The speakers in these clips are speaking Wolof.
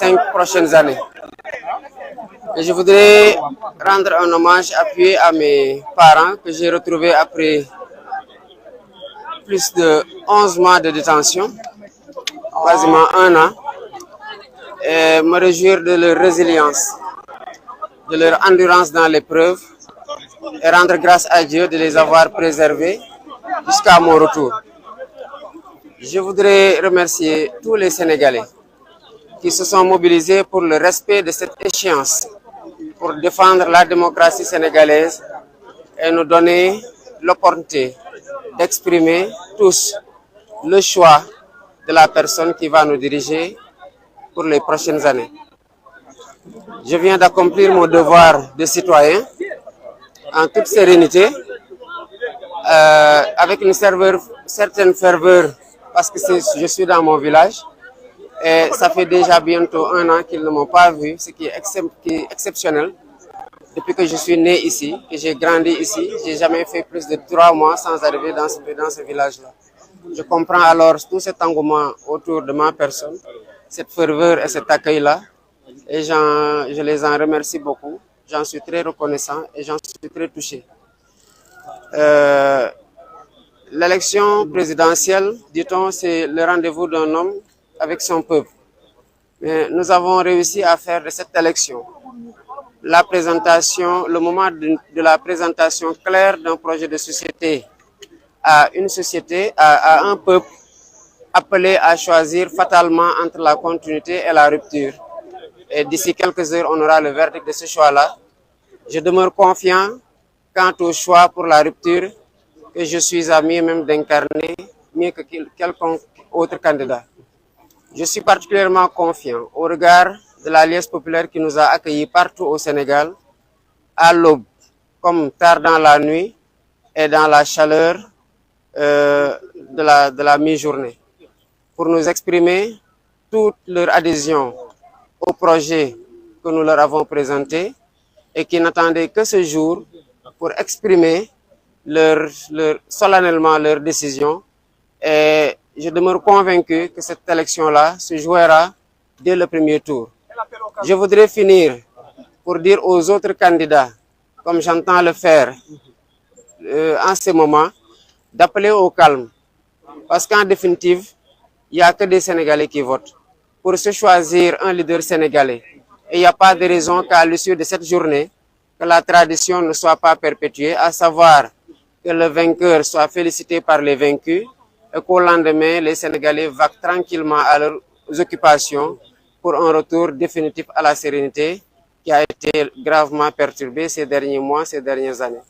5 prochaines années. Et je voudrais rendre un hommage appuyé à mes parents que j'ai retrouvés après plus de 11 mois de détention, quasiment un an, et me réjouir de leur résilience, de leur endurance dans l'épreuve et rendre grâce à Dieu de les avoir préservés jusqu'à mon retour. Je voudrais remercier tous les Sénégalais qui se sont mobilisés pour le respect de cette échéance, pour défendre la démocratie sénégalaise et nous donner l'opportunité d'exprimer tous le choix de la personne qui va nous diriger pour les prochaines années. Je viens d'accomplir mon devoir de citoyen en toute sérénité, avec une certaine ferveur, parce que je suis dans mon village et ça fait déjà bientôt un an qu'ils ne m'ont pas vu, ce qui est exceptionnel. Depuis que je suis né ici, que j'ai grandi ici, je n'ai jamais fait plus de 3 mois sans arriver dans ce village-là. Je comprends alors tout cet engouement autour de ma personne, cette ferveur et cet accueil-là, et je les en remercie beaucoup. J'en suis très reconnaissant et j'en suis très touché. L'élection présidentielle, dit-on, c'est le rendez-vous d'un homme avec son peuple. Mais nous avons réussi à faire de cette élection le moment de la présentation claire d'un projet de société à une société, à un peuple appelé à choisir fatalement entre la continuité et la rupture. Et d'ici quelques heures, on aura le verdict de ce choix-là. Je demeure confiant quant au choix pour la rupture que je suis à mieux même d'incarner, mieux que quelconque autre candidat. Je suis particulièrement confiant au regard de l'Alliance populaire qui nous a accueillis partout au Sénégal, à l'aube, comme tard dans la nuit et dans la chaleur de la mi-journée, pour nous exprimer toute leur adhésion au projet que nous leur avons présenté et qui n'attendaient que ce jour pour exprimer solennellement leur décision. Et je demeure convaincu que cette élection-là se jouera dès le premier tour. Je voudrais finir pour dire aux autres candidats, comme j'entends le faire en ce moment, d'appeler au calme. Parce qu'en définitive, il n'y a que des Sénégalais qui votent pour se choisir un leader sénégalais. Et il n'y a pas de raison qu'à l'issue de cette journée, que la tradition ne soit pas perpétuée, à savoir que le vainqueur soit félicité par les vaincus et qu'au lendemain, les Sénégalais vaquent tranquillement à leurs occupations pour un retour définitif à la sérénité qui a été gravement perturbée ces derniers mois, ces dernières années.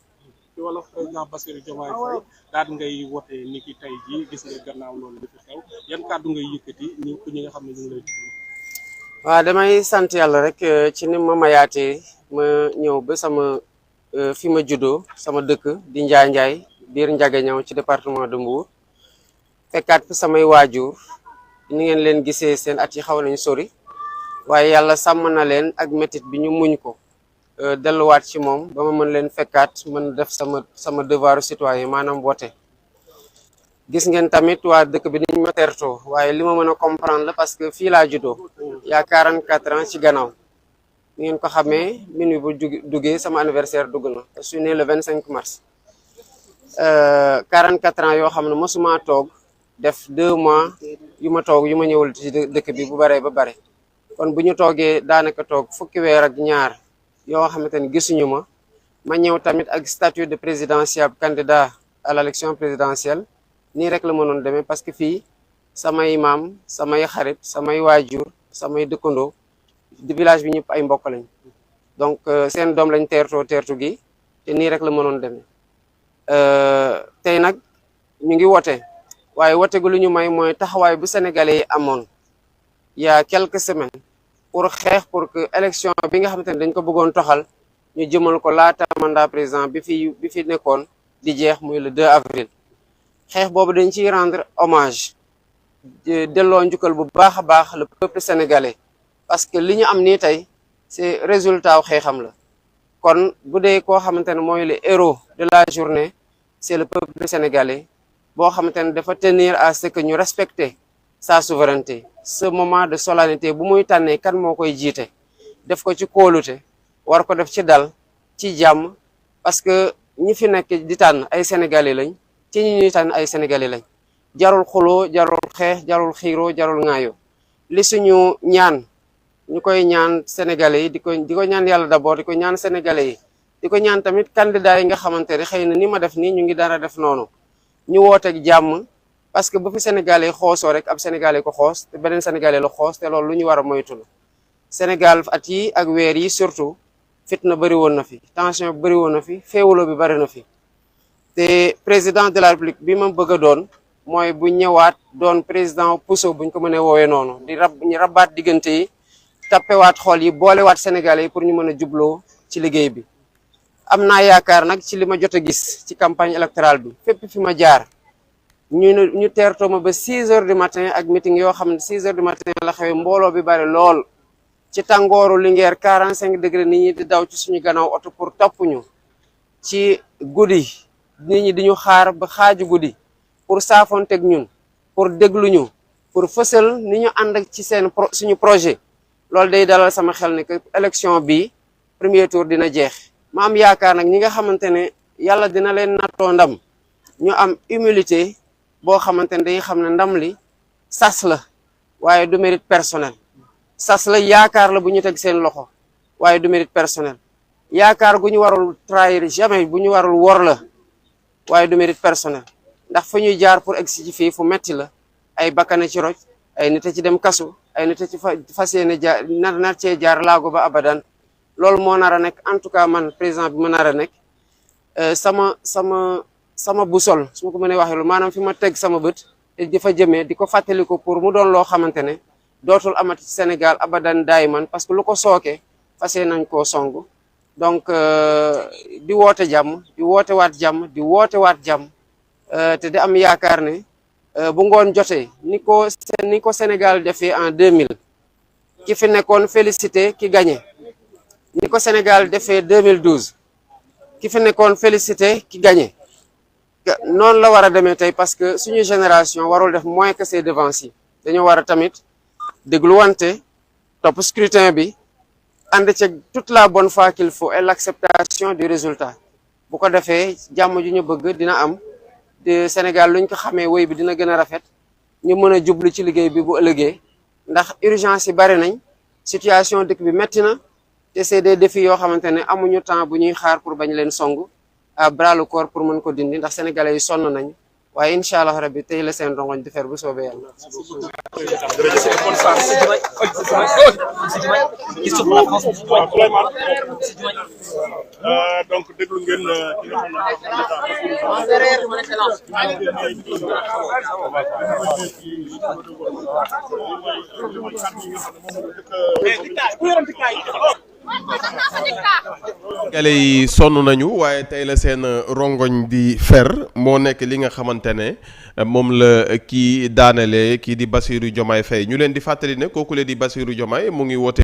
waaw damay sant yàlla rek ci ni ma mayaatee ma ñëw ba sama fi ma juddoo sama dëkk di Njaay biir Ndiaganiao ci département de Mbour fekkaat fi samay waajur ni ngeen leen gisee seen at yi xaw nañ sori waaye yàlla sàmm na leen ak métit bi ñu muñ ko delluwaat ci moom ba ma mën leen fekkaat mën def sama devoiru citoyen maanaam voté. Gis ngeen tamit waa dëkk bi niñ ma tertoo waaye li ma mën a comprendre la parce que fii laa juddoo il y a 44 ans ci gannaaw ni ngeen ko xamee minuit bu duggee sama anniversaire dugg na je suis né le 25 mars 44 ans yoo xam ne mosuma toog def 2 mois yu ma toog yu ma ñëwul ci dëkk bi bu baree ba bare kon bu ñu toogee daanaka toog fukki weer ak ñaar yoo xamante ni gisuñu ma ñëw tamit ak statut de présidentiable candidat à l'élection présidentielle nii rek la mënoon demee parce que fii samay maam samay xarit samay waajur samay dëkkandoo di village bi ñëpp ay mbokk lañ donc seen doom lañ teertu gi te nii rek la mënoon demee tey nag ñu ngi wote waaye wote gu lu ñu may mooy taxawaay bu sénégalais yi amoon il y a quelques semaines pour xeex pour que élection bi nga xamante ne dañ ko bëggoon toxal ñu jëmal ko laata mandat président bi fi nekkoon di jeex muy le 2 avril xeex boobu dañ ciy rendre hommage delloo njukkal bu baax a baax le peuple sénégalais parce que li ñu am nii tey c'est résultat wu xeexam la kon bu dee koo xamante ne mooy le héros de la journée c'est le peuple sénégalais boo xamante ne dafa tenir à ce que ñu respecter sa souveraineté ce moment de solennité bu muy tànnee kan moo koy jiite def ko ci kóolute war ko def ci dal ci jàmm parce que ñi fi nekk di tànn ay sénégalais lañ ci ñi ñuy tànn ay sénégalais lañ jarul xuloo jarul xeex jarul xiiroo jarul ŋaayoo li suñu ñaan ñu koy ñaan sénégalais yi di ko ñaan yàlla d'abord di ko ñaan sénégalais yi di ko ñaan tamit candidat yi nga xamante ne xëy na ni ma def nii ñu ngi dara def noonu ñu wooteeg jàmm parce que bu fi sénégalais yi xoosoo rek ab sénégalais ko xoos te beneen sénégalais la xoos te loolu lu ñu war a moytu la Sénégal at yi ak weer yi surtout fitna bëri woon na fi tension bi bëri woon na fi féewuloo bi bëri na fi te président de la république bi ma bëgg a doon mooy bu ñëwaat doon président puso buñ ko mënee woowee noonu ñu rabaat diggante yi tappewaat xool yi boolewaat sénégalais yi pour ñu mën a jubloo ci liggéey bi am naa yaakaar nag ci li ma jot a gis ci campagne électorale bi fépp fi ma jaar ñu teertoo ma ba 6 heures du matin ak meeting yoo xam ne 6 heures du matin la xewee mbooloo bi bari lool ci tàngooru Linguère 45 degré nit ñi di daw ci suñu gannaaw oto pour topp ñu ci guddi nit ñi di ñu xaar ba xaaju guddi pour saafonteeg ñun pour déglu ñu pour fësal ni ñu ànd ak ci suñu projet loolu day dalal sama xel ne que élection bi premier tour dina jeex ma am yaakaar nag ñi nga xamante ne yàlla dina leen nattoo ndam ñu am humilité boo xamante ne dañuy xam ne ndam li sas la waaye du mérite personnel sas la yaakaar la bu ñu teg seen loxo waaye du mérite personnel yaakaar gu ñu warul trahir jamais bu ñu warul wor la waaye du mérite personnel ndax fu ñuy jaar pour egsi ci fii fu metti la ay bakkane ci roj ay nit a ci dem kasu ay nit a ci fas yéene jaar nar cee jaar laago ba abadan loolu moo nar a nekk en tout cas man président bi ma nar a nekk sama boussole su ma ko mënee waxee lu maanaam fi ma teg sama bët te di fa jëmee di ko fàttali ko pour mu doon loo xamante ne dootul amati ci Sénégal abadan daay man parce que lu ko sooke fas yéene nañ koo song donc di woote jàmm di woote waat jàmm di woote waat jàmm te di am yaakaar ne bu ngoon jotee ni ko Sénégal defee en 2000 ki fi nekkoon félicité ki gagné ni ko Sénégal defee 2012 ki fi nekkoon félicité ki gagné noonu la war a demee tey parce que suñu génération warul def moins que ses devanciers dañoo war a tamit dégluwante topp scrutin bi ànd ci toute la bonne foi qu'il faut et l'acceptation du résultat bu ko defee jàmm ju ñu bëgg dina am de Sénégal luñ ko xamee woy bi dina gën a rafet ñu mën a jublu ci liggéey bi bu ëllëgee ndax urgence yi bari nañ situation dëkk bi metti na te c'est des défis yoo xamante ne amuñu temps bu ñuy xaar pour bañ leen song à bras le corps pour mën ko dindi ndax sénégalais yi sonn nañu waaye incha allah rabbi tey la seen rongoñ di fer bu soobee yàlla. donc déglu ngeen ki gale yi sonn nañu waaye tey la seen rongoñ di fer moo nekk li nga xamante ne moom la kii daanale kii di Bassirou Diomaye Faye ñu leen di fàttali ne kooku le di Bassirou Diomaye mu ngi woote